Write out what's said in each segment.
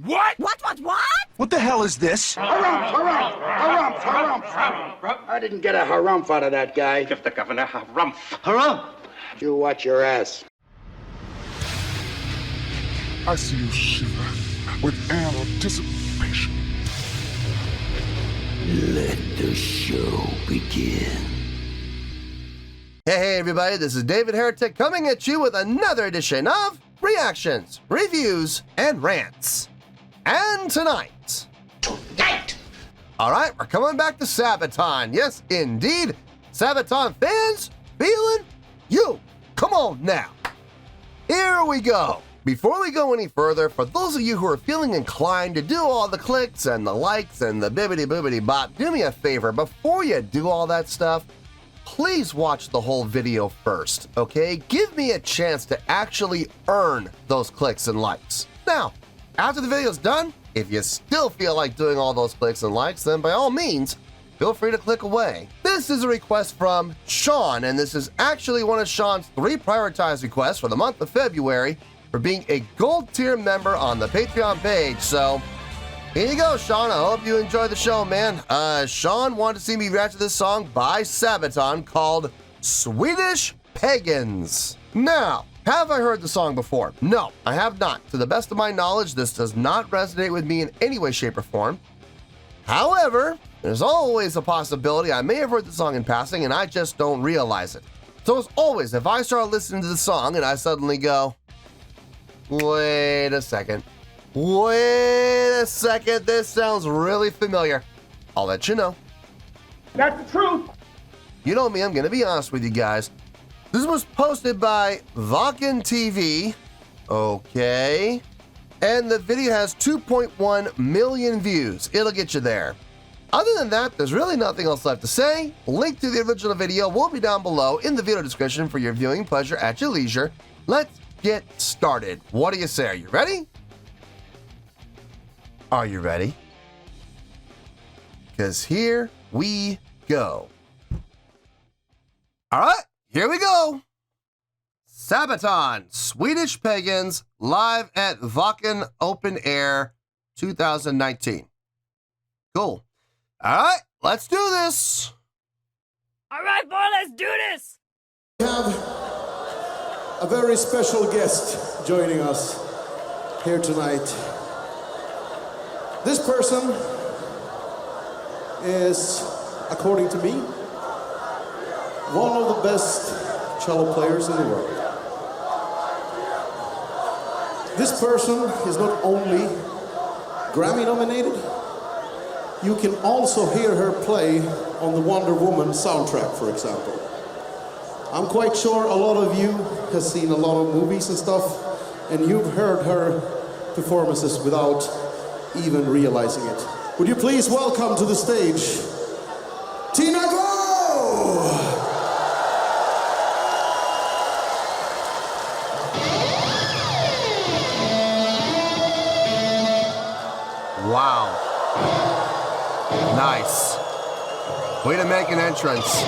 What? What? What the hell is this? Harumph. I didn't get a harumph out of that guy. Give the governor harumph. Harumph! You watch your ass. I see you shiver with anticipation. Let the show begin. Hey everybody, this is David Heretic coming at you with another edition of Reactions, Reviews, and Rants. And tonight... Alright, we're coming back to Sabaton. Yes, indeed. Sabaton Fans FEELIN YOU. Come on now. Here we go. Before we go any further, for those of you who are feeling inclined to do all the clicks and the likes and the bibbity-boobity-bop, do me a favor. Before you do all that stuff, please watch the whole video first, okay? Give me a chance to actually earn those clicks and likes. Now, after the video's done, if you still feel like doing all those clicks and likes, then by all means, feel free to click away. This is a request from Sean, and this is actually one of Sean's 3 prioritized requests for the month of February for being a gold tier member on the Patreon page. So, here you go, Sean. I hope you enjoy the show, man. Sean wanted to see me react to this song by Sabaton called Swedish Pagans. Now, have I heard the song before? No, I have not. To the best of my knowledge, this does not resonate with me in any way, shape, or form. However, there's always a possibility I may have heard the song in passing and I just don't realize it. So as always, if I start listening to the song and I suddenly go, wait a second, this sounds really familiar, I'll let you know. That's the truth. You know me, I'm gonna be honest with you guys. This was posted by Vaken TV, okay, and the video has 2.1 million views. It'll get you there. Other than that, there's really nothing else left to say. Link to the original video will be down below in the video description for your viewing pleasure at your leisure. Let's get started. What do you say? Are you ready? Are you ready? Because here we go. All right, here we go. Sabaton, Swedish Pagans, live at Vaken Open Air 2019. Cool. All right, let's do this. All right, boy, let's do this. We have a very special guest joining us here tonight. This person is, according to me, one of the best cello players in the world. This person is not only Grammy nominated, you can also hear her play on the Wonder Woman soundtrack, for example. I'm quite sure a lot of you have seen a lot of movies and stuff, and you've heard her performances without even realizing it. Would you please welcome to the stage, Tina Go! Wow. Nice. Way to make an entrance.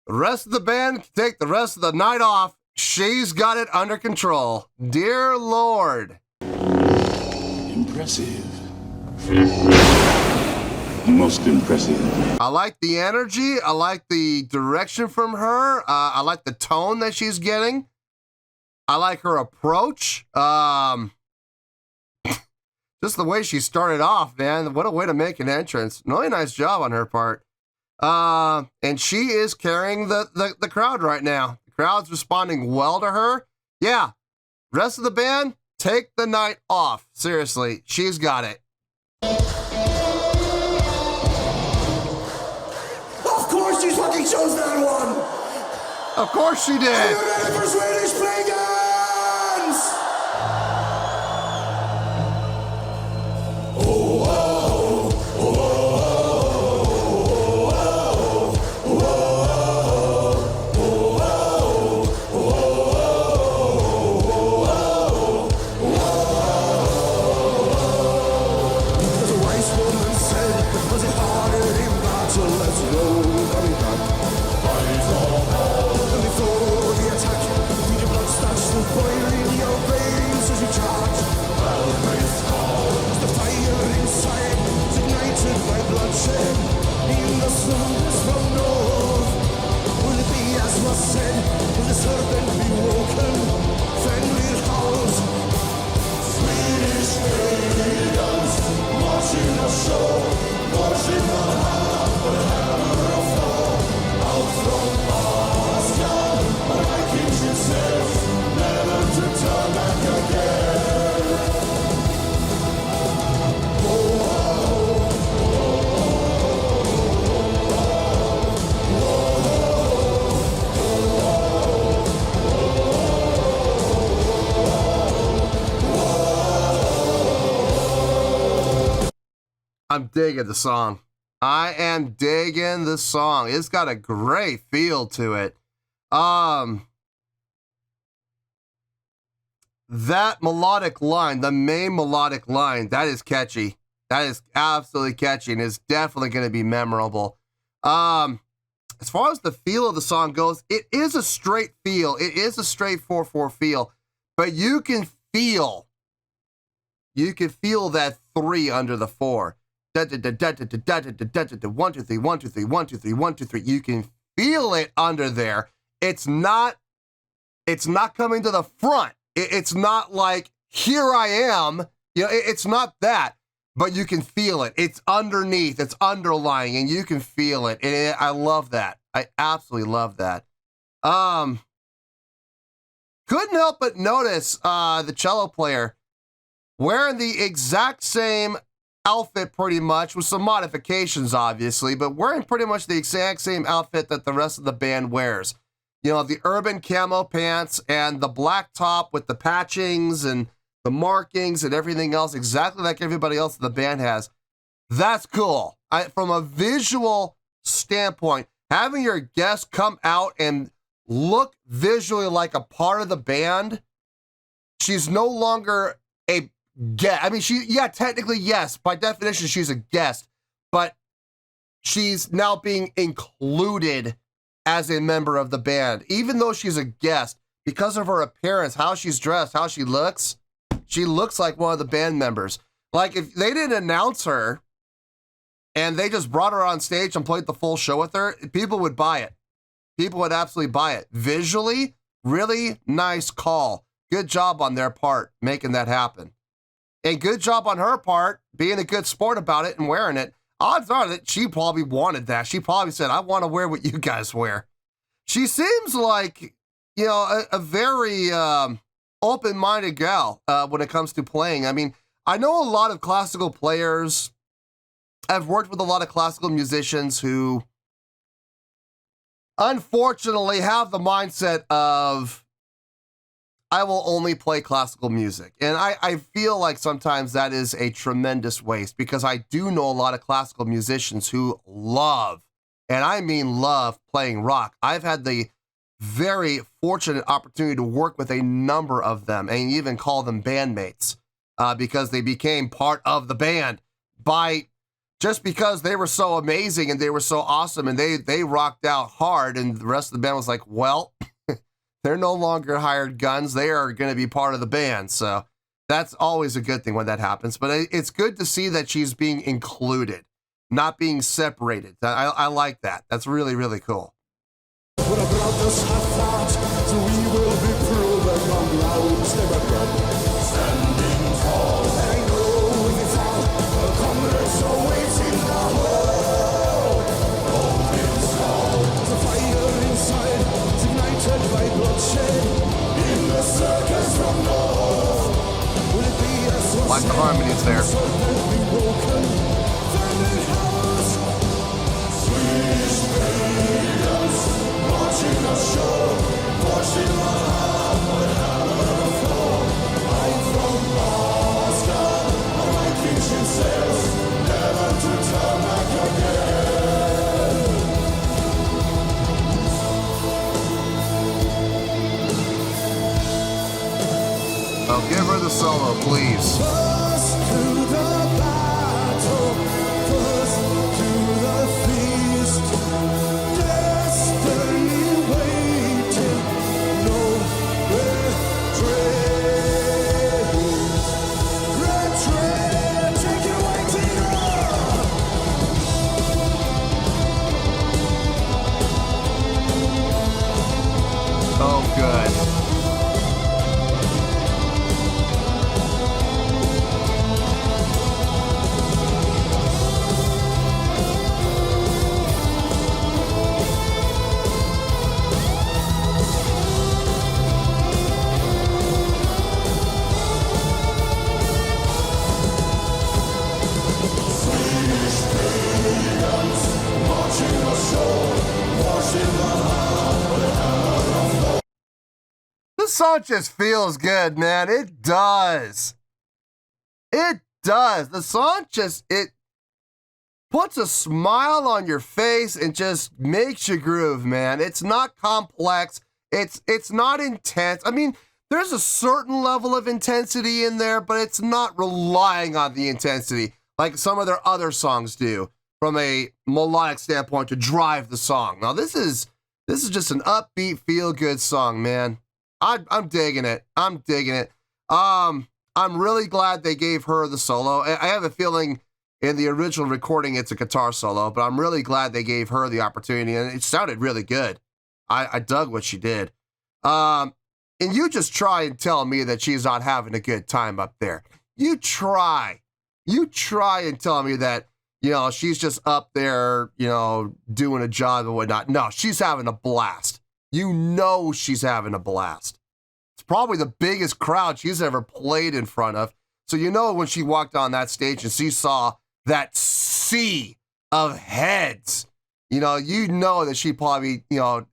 The rest of the band can take the rest of the night off. She's got it under control. Dear Lord. Impressive. Most impressive. I like the energy. I like the direction from her. I like the tone that she's getting. I like her approach. Just the way she started off, man. What a way to make an entrance. Really nice job on her part. And she is carrying the crowd right now. The crowd's responding well to her. Yeah, rest of the band, take the night off. Seriously, she's got it. Of course she fucking chose that one! Of course she did! Are you ready for Swedish Pagans? Oh, oh, oh. I'm digging the song. I am digging the song. It's got a great feel to it. That melodic line, the main melodic line, that is catchy. That is absolutely catchy and is definitely going to be memorable. As far as the feel of the song goes, it is a straight feel. It is a straight 4/4 feel, but you can feel that 3 under the 4. 1, 2, 3, 1, 2, 3, 1, 2, 3, 1, 2, 3. You can feel it under there. It's not coming to the front. It's not like, here I am. You know, it's not that, but you can feel it. It's underneath, it's underlying, and you can feel it. And I love that. I absolutely love that. Couldn't help but notice the cello player wearing the exact same outfit pretty much, with some modifications obviously, but wearing pretty much the exact same outfit that the rest of the band wears. You know, the urban camo pants and the black top with the patchings and the markings and everything else, exactly like everybody else in the band has. That's cool. From a visual standpoint, having your guests come out and look visually like a part of the band, she's no longer a guest. I mean, technically, yes, by definition, she's a guest, but she's now being included as a member of the band. Even though she's a guest, because of her appearance, how she's dressed, how she looks like one of the band members. Like, if they didn't announce her and they just brought her on stage and played the full show with her, people would buy it. People would absolutely buy it. Visually, really nice call. Good job on their part making that happen. And good job on her part being a good sport about it and wearing it. Odds are that she probably wanted that. She probably said, I want to wear what you guys wear. She seems like, you know, a very open-minded gal when it comes to playing. I mean, I know a lot of classical players. I've worked with a lot of classical musicians who unfortunately have the mindset of, I will only play classical music. And I feel like sometimes that is a tremendous waste, because I do know a lot of classical musicians who love, and I mean love, playing rock. I've had the very fortunate opportunity to work with a number of them and even call them bandmates because they became part of the band just because they were so amazing and they were so awesome and they rocked out hard, and the rest of the band was like, well, they're no longer hired guns. They are going to be part of the band. So that's always a good thing when that happens. But it's good to see that she's being included, not being separated. I like that. That's really, really cool. What about this Affront? So we will be proven on roads never run. Standing tall, I know we found a commerce awaiting the world. Holding strong, the fire inside, ignited by bloodshed. In the circus from north, will it be as like the harmonies there. Swedish Pagans, watching a show, watching the hammer on the floor. I'm from Moscow, and my kitchen says never to turn back again. Oh, give her the solo, please. First to the battle, first to the feast. Destiny waiting, no retreat. Retreat, take it waiting on. Oh, good. This song just feels good, man. It does. It does. The song just, puts a smile on your face and just makes you groove, man. It's not complex. It's not intense. I mean, there's a certain level of intensity in there, but it's not relying on the intensity like some of their other songs do from a melodic standpoint to drive the song. Now, this is just an upbeat, feel-good song, man. I'm digging it. I'm digging it. I'm really glad they gave her the solo. I have a feeling in the original recording it's a guitar solo, but I'm really glad they gave her the opportunity, and it sounded really good. I dug what she did. And you just try and tell me that she's not having a good time up there. You try and tell me that, you know, she's just up there, you know, doing a job and whatnot. No, she's having a blast. You know she's having a blast. It's probably the biggest crowd she's ever played in front of. So you know when she walked on that stage and she saw that sea of heads, you know that she probably, you know,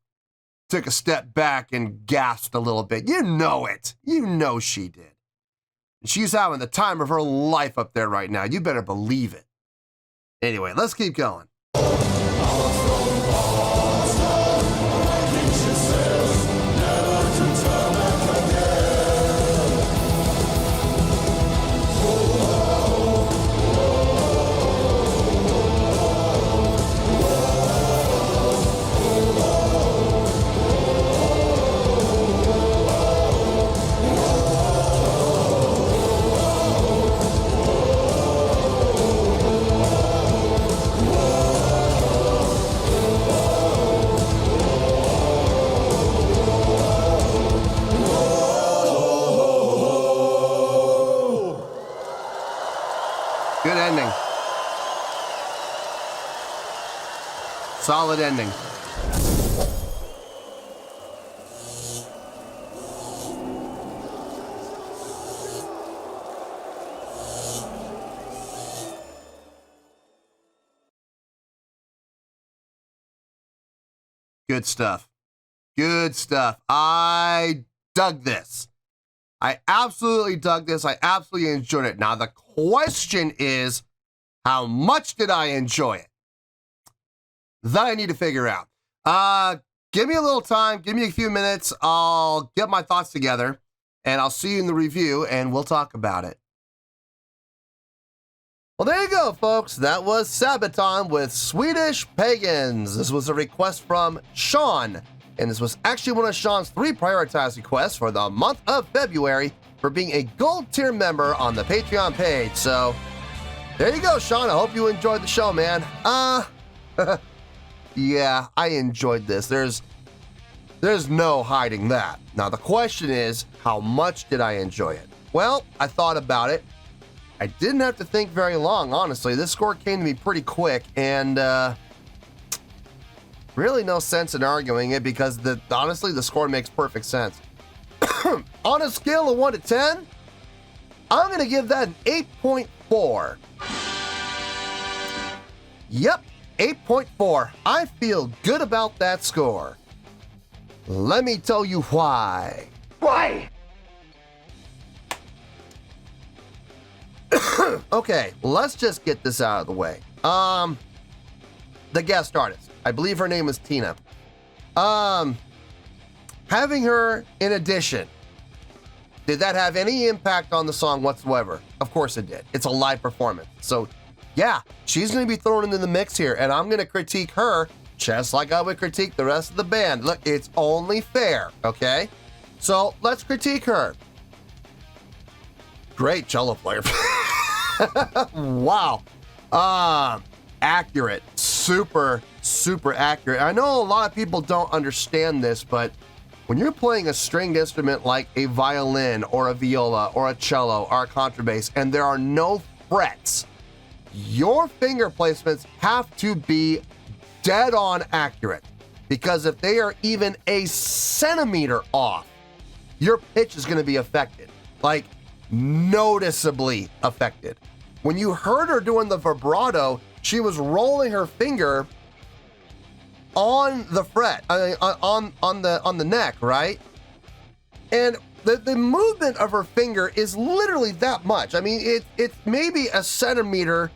took a step back and gasped a little bit. You know it. You know she did. She's having the time of her life up there right now. You better believe it. Anyway, let's keep going. Good ending. Solid ending. Good stuff. Good stuff. I dug this. I absolutely dug this. I absolutely enjoyed it. Now, the question is, how much did I enjoy it? That I need to figure out. Give me a little time. Give me a few minutes. I'll get my thoughts together, and I'll see you in the review, and we'll talk about it. Well, there you go, folks. That was Sabaton with Swedish Pagans. This was a request from Sean. And this was actually one of Sean's 3 prioritized requests for the month of February for being a gold tier member on the Patreon page. So there you go, Sean. I hope you enjoyed the show, man. Yeah, I enjoyed this. There's no hiding that. Now, the question is, how much did I enjoy it? Well, I thought about it. I didn't have to think very long, honestly. This score came to me pretty quick, and really no sense in arguing it because honestly, the score makes perfect sense. On a scale of 1 to 10, I'm going to give that an 8.4. Yep, 8.4. I feel good about that score. Let me tell you why. Why? Okay, let's just get this out of the way. The guest artist, I believe her name is Tina. Having her in addition, did that have any impact on the song whatsoever? Of course it did. It's a live performance. So yeah, she's going to be thrown into the mix here, and I'm going to critique her just like I would critique the rest of the band. Look, it's only fair, okay? So let's critique her. Great cello player. Wow. Accurate. Super accurate. I know a lot of people don't understand this, but when you're playing a stringed instrument like a violin or a viola or a cello or a contrabass and there are no frets, your finger placements have to be dead on accurate, because if they are even a centimeter off, your pitch is going to be affected, like noticeably affected. When you heard her doing the vibrato, she was rolling her finger on the fret, on the neck, right? And the movement of her finger is literally that much. I mean, it's maybe a centimeter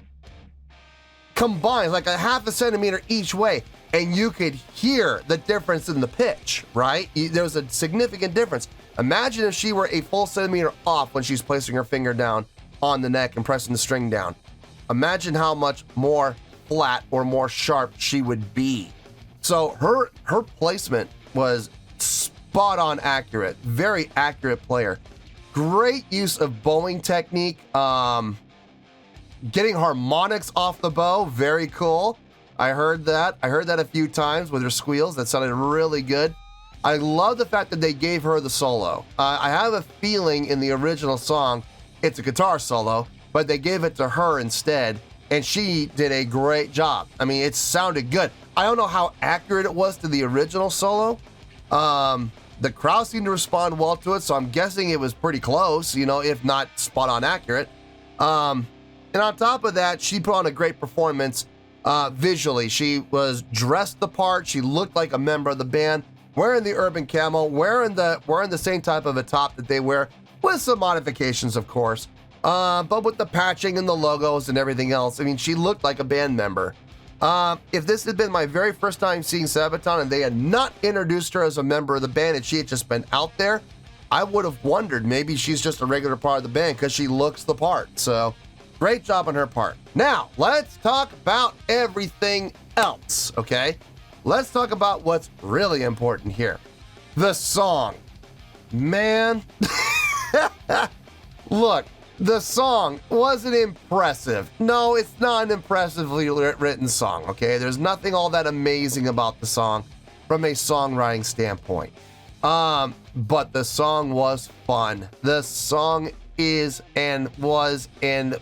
combined, like a half a centimeter each way, and you could hear the difference in the pitch, right? There was a significant difference. Imagine if she were a full centimeter off when she's placing her finger down on the neck and pressing the string down. Imagine how much more flat or more sharp she would be. So her placement was spot on accurate, very accurate player. Great use of bowing technique, getting harmonics off the bow, very cool. I heard that a few times with her squeals. That sounded really good. I love the fact that they gave her the solo. I have a feeling in the original song, it's a guitar solo, but they gave it to her instead, and she did a great job. I mean, it sounded good. I don't know how accurate it was to the original solo. The crowd seemed to respond well to it, so I'm guessing it was pretty close, you know, if not spot on accurate. And on top of that, she put on a great performance visually. She was dressed the part. She looked like a member of the band, wearing the urban camo, wearing the same type of a top that they wear, with some modifications, of course. But with the patching and the logos and everything else, I mean, she looked like a band member. If this had been my very first time seeing Sabaton and they had not introduced her as a member of the band and she had just been out there, I would have wondered maybe she's just a regular part of the band because she looks the part. So great job on her part. Now, let's talk about everything else, okay? Let's talk about what's really important here. The song. Man. Look, the song wasn't impressive. No, it's not an impressively written song, okay? There's nothing all that amazing about the song from a songwriting standpoint. But the song was fun. The song is and was, and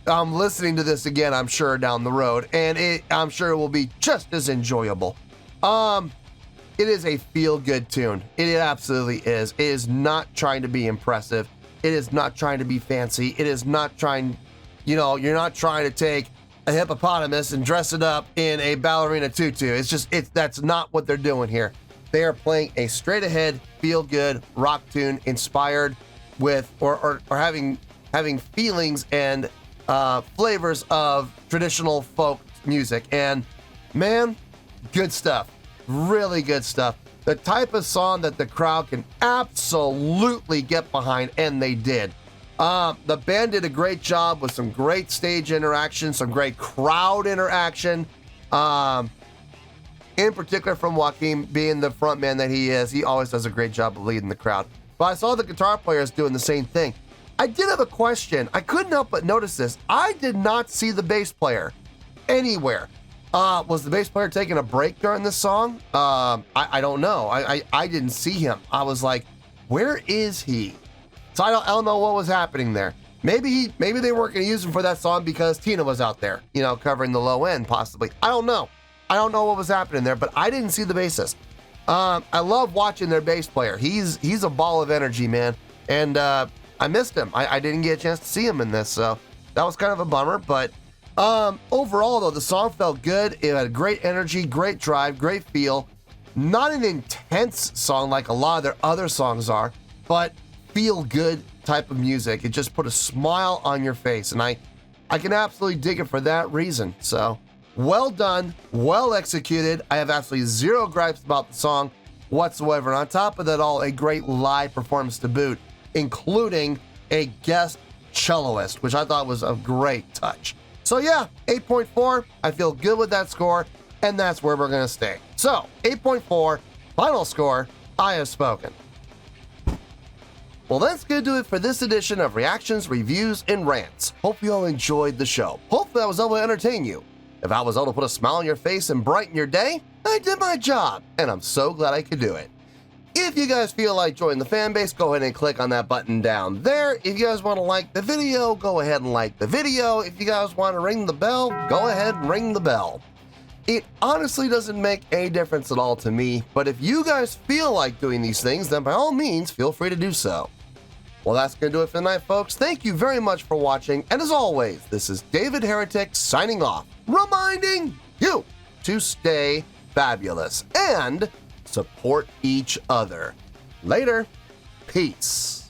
I'm listening to this again, I'm sure, down the road, and I'm sure it will be just as enjoyable. It is a feel-good tune. It absolutely is. It is not trying to be impressive. It is not trying to be fancy. It is not trying, you know, you're not trying to take a hippopotamus and dress it up in a ballerina tutu. That's not what they're doing here. They are playing a straight-ahead, feel-good rock tune inspired with, or having feelings and flavors of traditional folk music. And man, good stuff. Really good stuff. The type of song that the crowd can absolutely get behind, and they did. The band did a great job with some great stage interaction, some great crowd interaction. In particular from Joaquin, being the front man that he is, he always does a great job of leading the crowd. But I saw the guitar players doing the same thing. I did have a question. I couldn't help but notice this. I did not see the bass player anywhere. Was the bass player taking a break during this song? I don't know. I didn't see him. I was like, where is he? So I don't know what was happening there. Maybe they weren't going to use him for that song because Tina was out there, you know, covering the low end possibly. I don't know. I don't know what was happening there, but I didn't see the bassist. I love watching their bass player. He's a ball of energy, man. And I missed him. I didn't get a chance to see him in this, so that was kind of a bummer, but overall, though, the song felt good. It had great energy, great drive, great feel. Not an intense song like a lot of their other songs are, but feel good type of music. It just put a smile on your face, and I can absolutely dig it for that reason. So, well done, well executed. I have absolutely zero gripes about the song whatsoever. And on top of that all, a great live performance to boot, including a guest celloist, which I thought was a great touch. So yeah, 8.4, I feel good with that score, and that's where we're gonna stay. So, 8.4, final score, I have spoken. Well, that's gonna do it for this edition of Reactions, Reviews, and Rants. Hope you all enjoyed the show. Hopefully I was able to entertain you. If I was able to put a smile on your face and brighten your day, I did my job, and I'm so glad I could do it. If you guys feel like joining the fan base, go ahead and click on that button down there. If you guys want to like the video, go ahead and like the video. If you guys want to ring the bell, go ahead and ring the bell. It honestly doesn't make any difference at all to me, but if you guys feel like doing these things, then by all means, feel free to do so. Well, that's going to do it for tonight, folks. Thank you very much for watching, and as always, this is David Heretic signing off, reminding you to stay fabulous and support each other. Later. Peace.